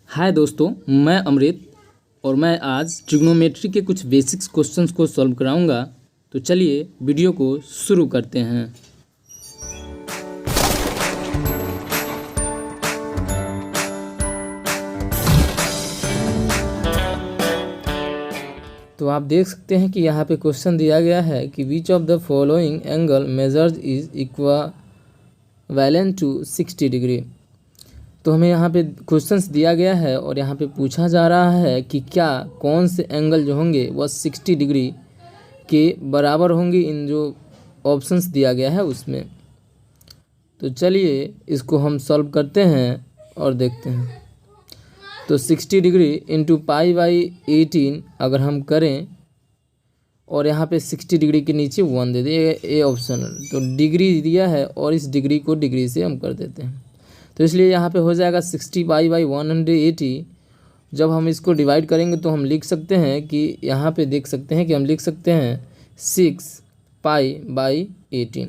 हाय दोस्तों, मैं अमृत और मैं आज ट्रिग्नोमेट्री के कुछ बेसिक्स क्वेश्चंस को सॉल्व कराऊंगा। तो चलिए वीडियो को शुरू करते हैं। तो आप देख सकते हैं कि यहाँ पे क्वेश्चन दिया गया है कि which of the following angle measures is equivalent to 60 degree. तो हमें यहाँ पे क्वेश्चंस दिया गया है और यहाँ पे पूछा जा रहा है कि क्या कौन से एंगल जो होंगे वह 60 डिग्री के बराबर होंगे इन जो ऑप्शंस दिया गया है उसमें। तो चलिए इसको हम सॉल्व करते हैं और देखते हैं। तो 60 डिग्री इंटू पाई बाई 18 अगर हम करें और यहाँ पे 60 डिग्री के नीचे 1 दे दिए, ए ऑप्शन। तो डिग्री दिया है और इस डिग्री को डिग्री से हम कर देते हैं। तो इसलिए यहाँ पे हो जाएगा 60 पाई बाई 180। जब हम इसको डिवाइड करेंगे तो हम लिख सकते हैं कि यहाँ पे देख सकते हैं कि हम लिख सकते हैं 6 पाई बाई 18।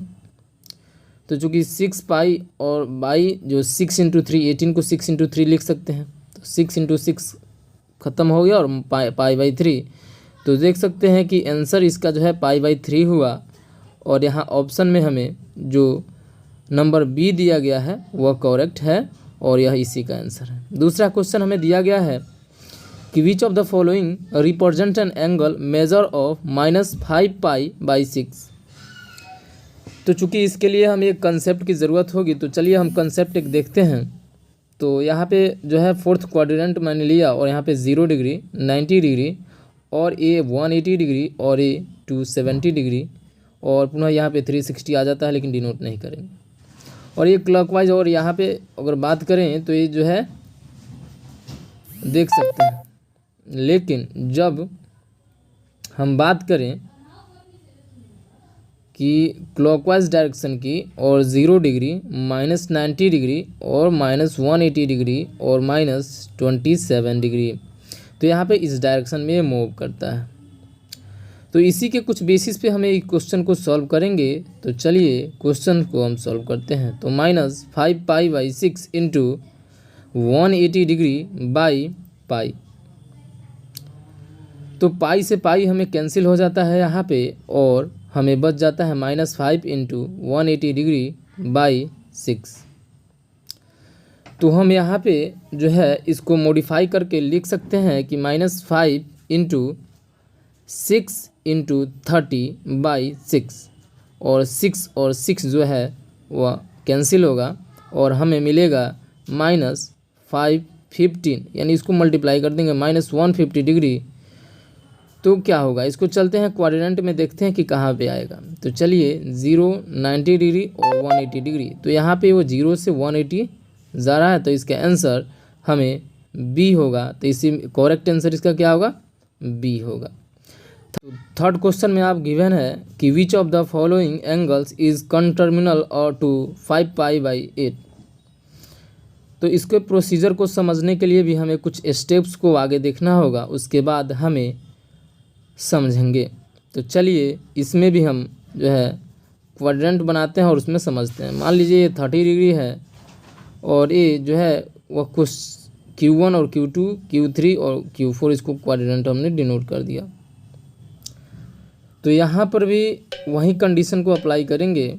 तो चूँकि 6 पाई और बाई जो 6 इंटू 3, 18 को 6 इंटू 3 लिख सकते हैं। तो 6 इंटू 6 ख़त्म हो गया और पाई बाई 3। तो देख सकते हैं कि आंसर इसका जो है पाई बाई 3 हुआ। और यहाँ ऑप्शन में हमें जो नंबर बी दिया गया है वह करेक्ट है और यह इसी का आंसर है। दूसरा क्वेश्चन हमें दिया गया है कि which of the following represent an angle measure of -5 pi by 6। तो चूंकि इसके लिए हमें एक कंसेप्ट की ज़रूरत होगी, तो चलिए हम कंसेप्ट एक देखते हैं। तो यहाँ पे जो है फोर्थ क्वाड्रेंट मैंने लिया और यहाँ पे 0 डिग्री, 90 डिग्री और ए 180 डिग्री और ए 270 डिग्री और पुनः यहाँ पे 360 आ जाता है, लेकिन डिनोट नहीं करेंगे। और ये क्लॉकवाइज। और यहाँ पे अगर बात करें तो ये जो है देख सकते हैं, लेकिन जब हम बात करें कि क्लॉकवाइज डायरेक्शन की और 0 डिग्री, -90 डिग्री और -180 डिग्री और -27 डिग्री, तो यहाँ पे इस डायरेक्शन में मूव करता है। तो इसी के कुछ बेसिस पे हमें इस क्वेश्चन को सॉल्व करेंगे। तो चलिए क्वेश्चन को हम सॉल्व करते हैं। तो -5 pi by 6 into 180 degree by pi. तो पाई से पाई हमें कैंसिल हो जाता है यहाँ पे और हमें बच जाता है -5 इंटू 180 डिग्री बाई 6। तो हम यहाँ पे जो है इसको मॉडिफाई करके लिख सकते हैं कि -5 इंटू 6 इंटू 30 बाई 6 और 6 जो है वह कैंसिल होगा और हमें मिलेगा -515, यानी इसको मल्टीप्लाई कर देंगे -150 डिग्री। तो क्या होगा, इसको चलते हैं क्वाड्रेंट में देखते हैं कि कहाँ पे आएगा। तो चलिए 0, 90 डिग्री और 180 डिग्री, तो यहाँ पे वो 0 से 180 जा रहा है, तो इसका आंसर हमें बी होगा। तो इसी करेक्ट आंसर इसका क्या होगा, बी होगा। थर्ड क्वेश्चन में आप गिवन है कि which of the following angles is coterminal और टू 5 पाई बाई 8। तो इसके प्रोसीजर को समझने के लिए भी हमें कुछ स्टेप्स को आगे देखना होगा, उसके बाद हमें समझेंगे। तो चलिए इसमें भी हम जो है क्वाड्रेंट बनाते हैं और उसमें समझते हैं। मान लीजिए ये 30 डिग्री है और ये जो है वह कुछ Q1 और Q2, Q3 और Q4, इसको क्वाड्रेंट हमने डिनोट कर दिया। तो यहाँ पर भी वही कंडीशन को अप्लाई करेंगे।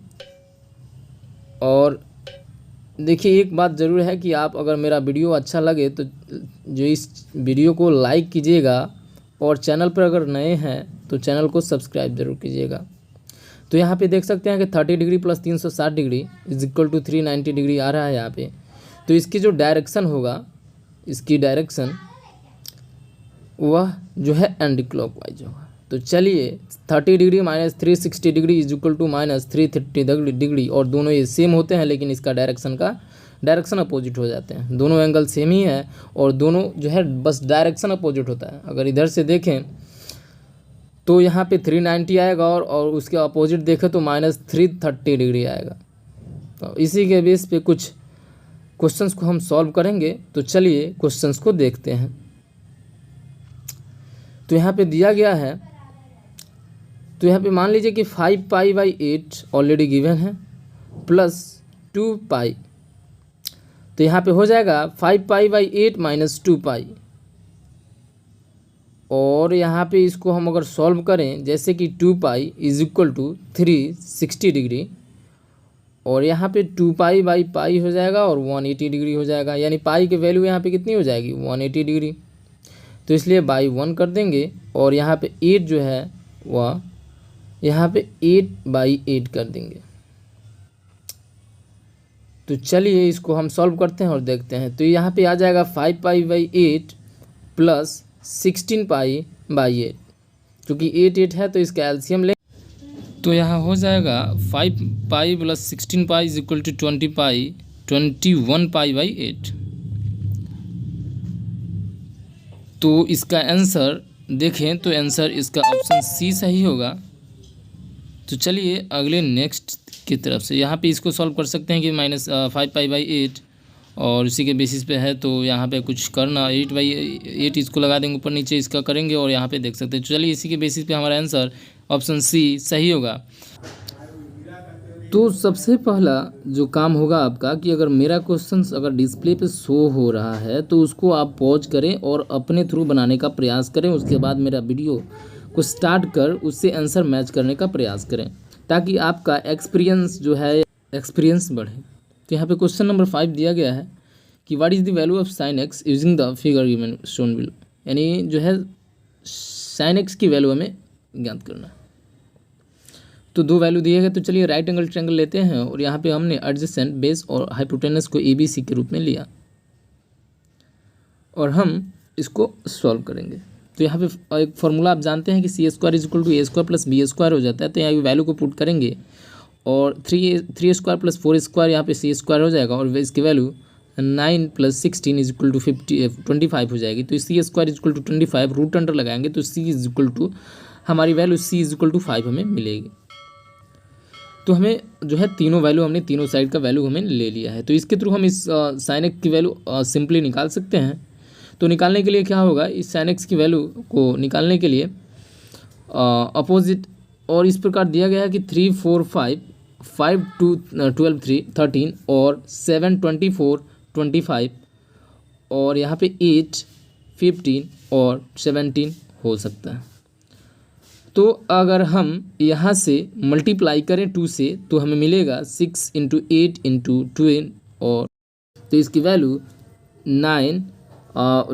और देखिए एक बात ज़रूर है कि आप अगर मेरा वीडियो अच्छा लगे तो जो इस वीडियो को लाइक कीजिएगा और चैनल पर अगर नए हैं तो चैनल को सब्सक्राइब ज़रूर कीजिएगा। तो यहाँ पे देख सकते हैं कि 30 degree plus 360 degree is equal to 390 degree आ रहा है यहाँ पे। तो इसकी जो डायरेक्शन होगा, इसकी डायरेक्शन वह जो है एंटी क्लॉकवाइज होगा। तो चलिए 30 degree -360 degree is equal to -330 degree, और दोनों ये सेम होते हैं, लेकिन इसका डायरेक्शन अपोजिट हो जाते हैं। दोनों एंगल सेम ही है और दोनों जो है बस डायरेक्शन अपोजिट होता है। अगर इधर से देखें तो यहाँ पे 390 आएगा और उसके अपोजिट देखें तो -330 डिग्री आएगा। तो इसी के बेस पे कुछ क्वेश्चंस को हम सॉल्व करेंगे। तो चलिए क्वेश्चंस को देखते हैं। तो यहाँ पे दिया गया है, तो यहाँ पे मान लीजिए कि 5 पाई बाई 8 ऑलरेडी गिवन है प्लस 2 पाई। तो तो यहाँ पे हो जाएगा 5π/8 माइनस 2π। और यहाँ पे इसको हम अगर सॉल्व करें, जैसे कि 2π इज इक्वल टू 360 डिग्री, और यहाँ पे 2π/π हो जाएगा और 180 डिग्री हो जाएगा, यानी पाई की वैल्यू यहाँ पे कितनी हो जाएगी 180 डिग्री। तो इसलिए बाई 1 कर देंगे, और यहाँ पे 8 जो है वह यहाँ पे 8/8 कर देंगे। तो चलिए इसको हम सॉल्व करते हैं और देखते हैं। तो यहाँ पे आ जाएगा 5π/8 प्लस 16π/8, क्योंकि 8 है तो इसका एलसीएम ले। तो यहाँ हो जाएगा 5π प्लस 16π इज इक्वल टू 21π/8। तो इसका आंसर देखें तो आंसर इसका ऑप्शन सी सही होगा। तो चलिए अगले नेक्स्ट की तरफ से यहाँ पे इसको सॉल्व कर सकते हैं कि -5π/8, और उसी के बेसिस पे है। तो यहाँ पे कुछ करना 8/8 इसको लगा देंगे, ऊपर नीचे इसका करेंगे और यहाँ पे देख सकते हैं। चलिए इसी के बेसिस पे हमारा आंसर ऑप्शन सी सही होगा। तो सबसे पहला जो काम होगा आपका कि अगर मेरा क्वेश्चन अगर डिस्प्ले पे शो हो रहा है तो उसको आप पॉज करें और अपने थ्रू बनाने का प्रयास करें। उसके बाद मेरा वीडियो को स्टार्ट कर उससे आंसर मैच करने का प्रयास करें, ताकि आपका एक्सपीरियंस जो है एक्सपीरियंस बढ़े। तो यहाँ पे क्वेश्चन नंबर 5 दिया गया है कि what is the value of sin x using the figure given shown below, यानी जो है sin x की वैल्यू हमें ज्ञात करना है। तो 2 वैल्यू दिए गए। तो चलिए राइट एंगल ट्रायंगल लेते हैं, और यहाँ पे हमने एडजेसेंट, बेस और हाइपोटेनस को ABC के रूप में लिया, और हम इसको सॉल्व करेंगे। तो यहाँ पे एक फार्मूला आप जानते हैं कि C² = A² + B² हो जाता है। तो यहाँ वैल्यू को पुट करेंगे, और 3A² + 4A² यहाँ पे C² हो जाएगा, और इसकी वैल्यू 9 + 16 = 25 हो जाएगी। तो C² = 25, रूट अंडर लगाएंगे तो C हमारी वैल्यू C = 5 हमें मिलेगी। तो हमें जो है तीनों वैल्यू हमने तीनों साइड का वैल्यू हमें ले लिया है। तो इसके थ्रू हम इस sin x की वैल्यू सिंपली निकाल सकते हैं। तो निकालने के लिए क्या होगा, इस sin x की वैल्यू को निकालने के लिए अपोजिट, और इस प्रकार दिया गया है कि 3 4 5 5 2 12 3 13 और 7 24 25, और यहाँ पे 8 15 और 17 हो सकता है। तो अगर हम यहाँ से मल्टीप्लाई करें 2 से तो हमें मिलेगा 6 × 8 × 12, और तो इसकी वैल्यू 9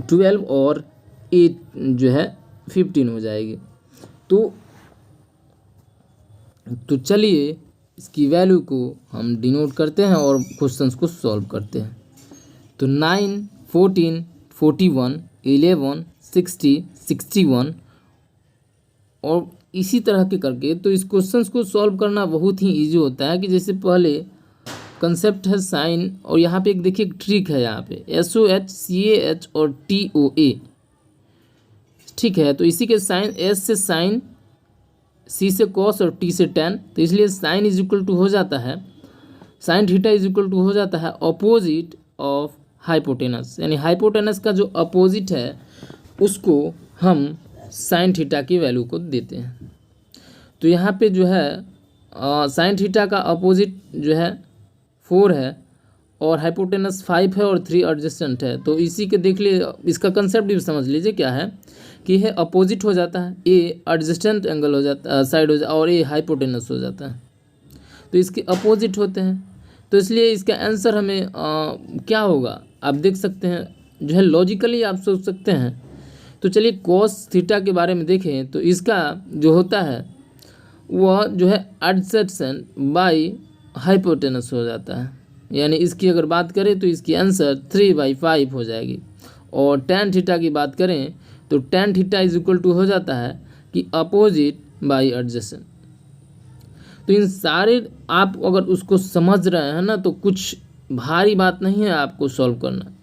12 और 8 जो है 15 हो जाएगी। तो चलिए इसकी वैल्यू को हम डिनोट करते हैं और क्वेश्चंस को सॉल्व करते हैं। तो 9 14 41 11 60 61, और इसी तरह के करके। तो इस क्वेश्चंस को सॉल्व करना बहुत ही इजी होता है कि जैसे पहले कंसेप्ट है साइन, और यहाँ पे एक देखिए एक ट्रिक है, यहाँ पे SOH CAH और TOA, ठीक है। तो इसी के साइन, S से साइन, C से कॉस और T से tan। तो इसलिए साइन इज इक्वल टू हो जाता है, sine theta is equal to हो जाता है अपोजिट ऑफ हाइपोटेनस, यानी हाइपोटेनस का जो अपोजिट है उसको हम साइन थीटा की वैल्यू को देते हैं। तो यहाँ पे जो है साइन थीटा का अपोजिट जो है 4 है, और हाइपोटेनस 5 है, और 3 एडजेसेंट है। तो इसी के देख लिए, इसका कंसेप्ट भी समझ लीजिए क्या है कि यह अपोजिट हो जाता है, ए एडजेसेंट एंगल हो जाता साइड हो जाता है, और ए हाइपोटेनस हो जाता है। तो इसके अपोजिट होते हैं। तो इसलिए इसका आंसर हमें क्या होगा आप देख सकते हैं, जो है लॉजिकली आप सोच सकते हैं। तो चलिए कॉस थीटा के बारे में देखें, तो इसका जो होता है वह जो है एडजेसेंट बाई हाइपोटेनस हो जाता है, यानी इसकी अगर बात करें तो इसकी आंसर 3/5 हो जाएगी। और tan थीटा की बात करें तो tan theta is equal to हो जाता है कि अपोजिट बाई एडजेसेंट। तो इन सारे आप अगर उसको समझ रहे हैं ना, तो कुछ भारी बात नहीं है आपको सॉल्व करना,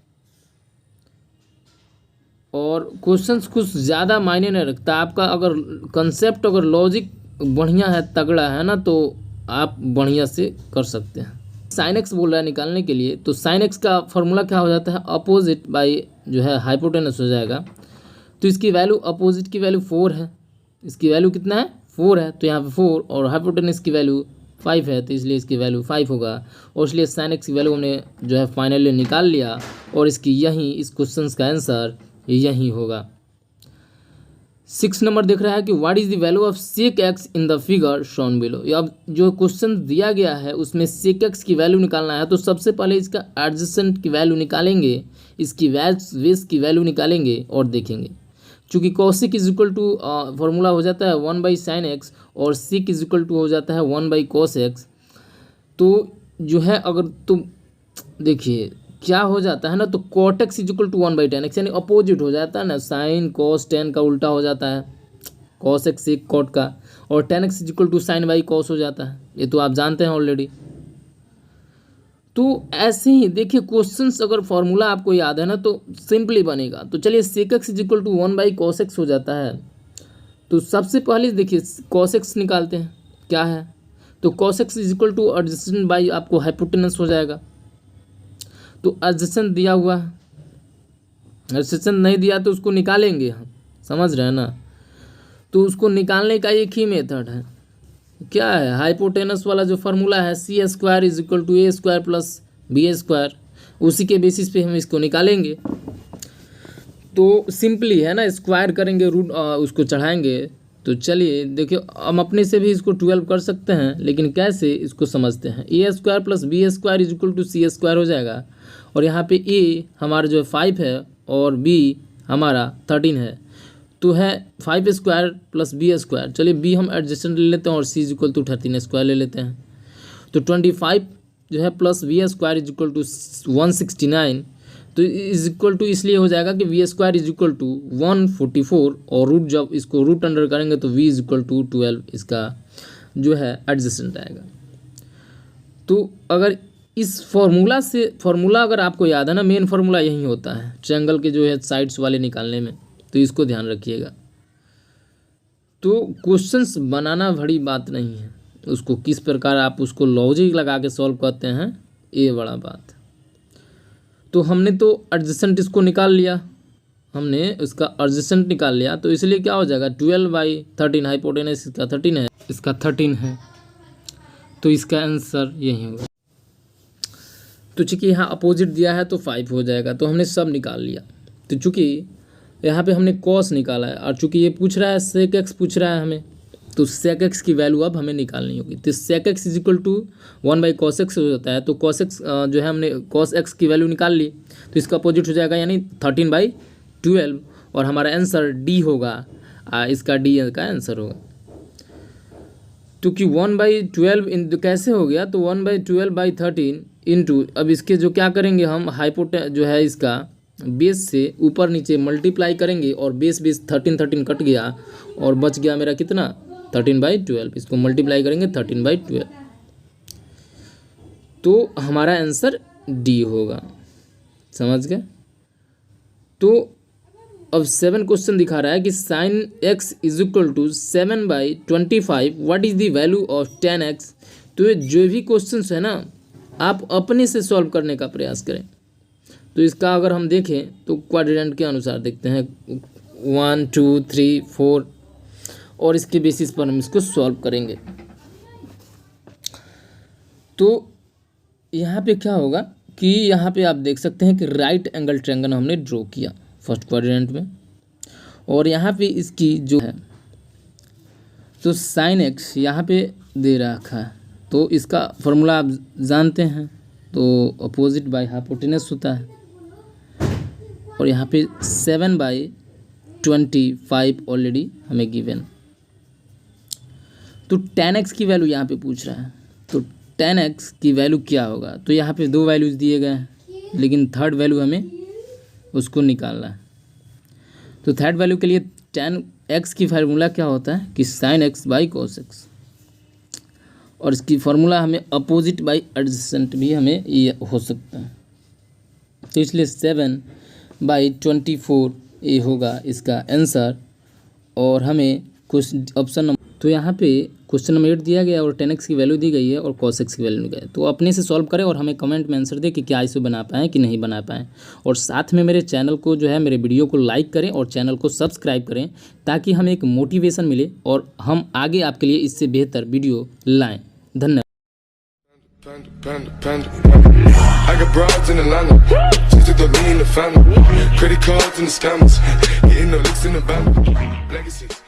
और क्वेश्चंस कुछ ज़्यादा मायने नहीं रखता। आपका अगर कंसेप्ट, अगर लॉजिक बढ़िया है, तगड़ा है ना, तो आप बढ़िया से कर सकते हैं। sin x बोल रहा है निकालने के लिए, तो sin x का फॉर्मूला क्या हो जाता है, अपोजिट बाई जो है हाइपोटेनस हो जाएगा। तो इसकी वैल्यू, अपोजिट की वैल्यू 4 है, इसकी वैल्यू कितना है 4 है, तो यहाँ पे 4, और हाइपोटेनस की वैल्यू 5 है, तो इसलिए इसकी वैल्यू 5 होगा। और इसलिए साइन एक्स की वैल्यू हमने जो है फाइनली निकाल लिया, और इसकी यही इस क्वेश्चन का आंसर यही होगा। 6 नंबर देख रहा है कि what is the value of sec x in the figure shown below. अब जो क्वेश्चन दिया गया है उसमें सेक एक्स की वैल्यू निकालना है, तो सबसे पहले इसका एडजेसेंट की वैल्यू निकालेंगे, इसकी बेस की वैल्यू निकालेंगे और देखेंगे। चूँकि cosec is equal to formula हो जाता है 1/sin x और सेक इज इक्वल टू हो जाता है 1/cos x, तो जो है अगर तुम देखिए क्या हो जाता है ना, तो cot x is equal to 1/tan x, यानी अपोजिट हो जाता है ना, साइन cos tan का उल्टा हो जाता है, cos x सेक cot का, और tan x is equal to sine by cos हो जाता है, ये तो आप जानते हैं ऑलरेडी। तो ऐसे ही देखिए क्वेश्चंस अगर फॉर्मूला आपको याद है ना तो सिंपली बनेगा। तो चलिए sec x is equal to 1/cos x हो जाता है, तो सबसे पहले देखिए cos x निकालते हैं क्या है, तो cos x is equal two adjacent by आपको हाइपोटेनस हो जाएगा। तो एडजेसेंट दिया हुआ है, एडजेसेंट नहीं दिया तो उसको निकालेंगे हम, समझ रहे हैं ना। तो उसको निकालने का एक ही मेथड है, क्या है, हाइपोटेनस वाला जो फार्मूला है c² is equal to a² plus b², उसी के बेसिस पे हम इसको निकालेंगे। तो सिंपली है ना, स्क्वायर करेंगे, रूट उसको चढ़ाएंगे। तो चलिए देखिए हम अपने से भी इसको 12 कर सकते हैं, लेकिन कैसे इसको समझते हैं। a² plus b² is equal to c² हो जाएगा, और यहाँ पे a हमारा जो है 5 है और b हमारा 13 है, तो है 5² प्लस b²। चलिए b हम एडजेसेंट ले लेते हैं और c इज इक्वल टू 13² ले लेते हैं। तो 25 जो है plus b² is equal to 169, तो इज इक्वल टू इसलिए हो जाएगा कि b² इज इक्वल टू 144, और रूट जब इसको रूट अंडर करेंगे तो v इज इक्वल टू 12 इसका जो है एडजेसेंट आएगा। तो अगर इस फॉर्मूला अगर आपको याद है ना, मेन फार्मूला यही होता है ट्रायंगल के जो है साइड्स वाले निकालने में, तो इसको ध्यान रखिएगा। तो क्वेश्चंस बनाना बड़ी बात नहीं है, उसको किस प्रकार आप उसको लॉजिक लगा के सॉल्व करते हैं ये बड़ा बात। तो हमने तो एडजेसेंट इसको निकाल लिया, हमने इसका एडजेसेंट निकाल लिया, तो इसलिए क्या हो जाएगा 12/13, हाइपोटेनस इसका 13 है, इसका 13 है, तो इसका आंसर यही होगा। तो चूँकि यहाँ अपोजिट दिया है तो 5 हो जाएगा, तो हमने सब निकाल लिया। तो चूँकि यहाँ पे हमने कॉस निकाला है, और चूँकि ये पूछ रहा है सेक एक्स पूछ रहा है हमें, तो सेक एक्स की वैल्यू अब हमें निकालनी होगी। तो sec x is equal to 1/cos x हो जाता है, तो cos x जो है हमने cos x की वैल्यू निकाल ली, तो इसका अपोजिट हो जाएगा यानी 13/12, और हमारा आंसर डी होगा, इसका डी का आंसर होगा। क्योंकि 1/12 इन कैसे हो गया, तो 1/12/13 इंटू, अब इसके जो क्या करेंगे हम जो है इसका बेस से ऊपर नीचे मल्टीप्लाई करेंगे, और बेस 13 कट गया और बच गया मेरा कितना 13/12, इसको मल्टीप्लाई करेंगे 13/12, तो हमारा आंसर डी होगा, समझ गए। तो अब 7 क्वेश्चन दिखा रहा है कि sin x is equal to 7/25, what is the value of tan x। तो ये जो भी क्वेश्चन है ना आप अपने से सॉल्व करने का प्रयास करें। तो इसका अगर हम देखें तो क्वाड्रेंट के अनुसार देखते हैं 1 2 3 4, और इसके बेसिस पर हम इसको सॉल्व करेंगे। तो यहाँ पे क्या होगा कि यहाँ पे आप देख सकते हैं कि राइट एंगल ट्रायंगल हमने ड्रॉ किया फर्स्ट क्वाड्रेंट में, और यहाँ पे इसकी जो है तो साइन एक्स यहाँ पे दे रखा है, तो इसका फॉर्मूला आप जानते हैं, तो अपोजिट बाय हाइपोटेनस होता है, और यहाँ पे 7/25 ऑलरेडी हमें गिवन। तो tan x की वैल्यू यहाँ पे पूछ रहा है, तो tan x की वैल्यू क्या होगा, तो यहाँ पे 2 वैल्यूज़ दिए गए हैं, लेकिन थर्ड वैल्यू हमें उसको निकालना है। तो थर्ड वैल्यू के लिए tan x की फार्मूला क्या होता है कि sin x/cos x, और इसकी फार्मूला हमें अपोजिट बाई एडजेसेंट भी हमें ये हो सकता है। तो इसलिए 7/24 ये होगा इसका आंसर, और हमें कुछ ऑप्शन नंबर, तो यहाँ पे क्वेश्चन नंबर 8 दिया गया और tan x की वैल्यू दी गई है और cos x की वैल्यू दी गई है। तो अपने से सॉल्व करें और हमें कमेंट में आंसर दें कि क्या इसे बना पाएँ कि नहीं बना पाएँ, और साथ में मेरे चैनल को जो है मेरे वीडियो को लाइक करें और चैनल को सब्सक्राइब करें, ताकि हमें एक मोटिवेशन मिले और हम आगे आपके लिए इससे बेहतर वीडियो लाएँ। धन्यवाद। Panda, panda, panda. I got broads in Atlanta. Just took the lean in the family. Credit cards and the scammers. Getting no licks in the band. Legacies.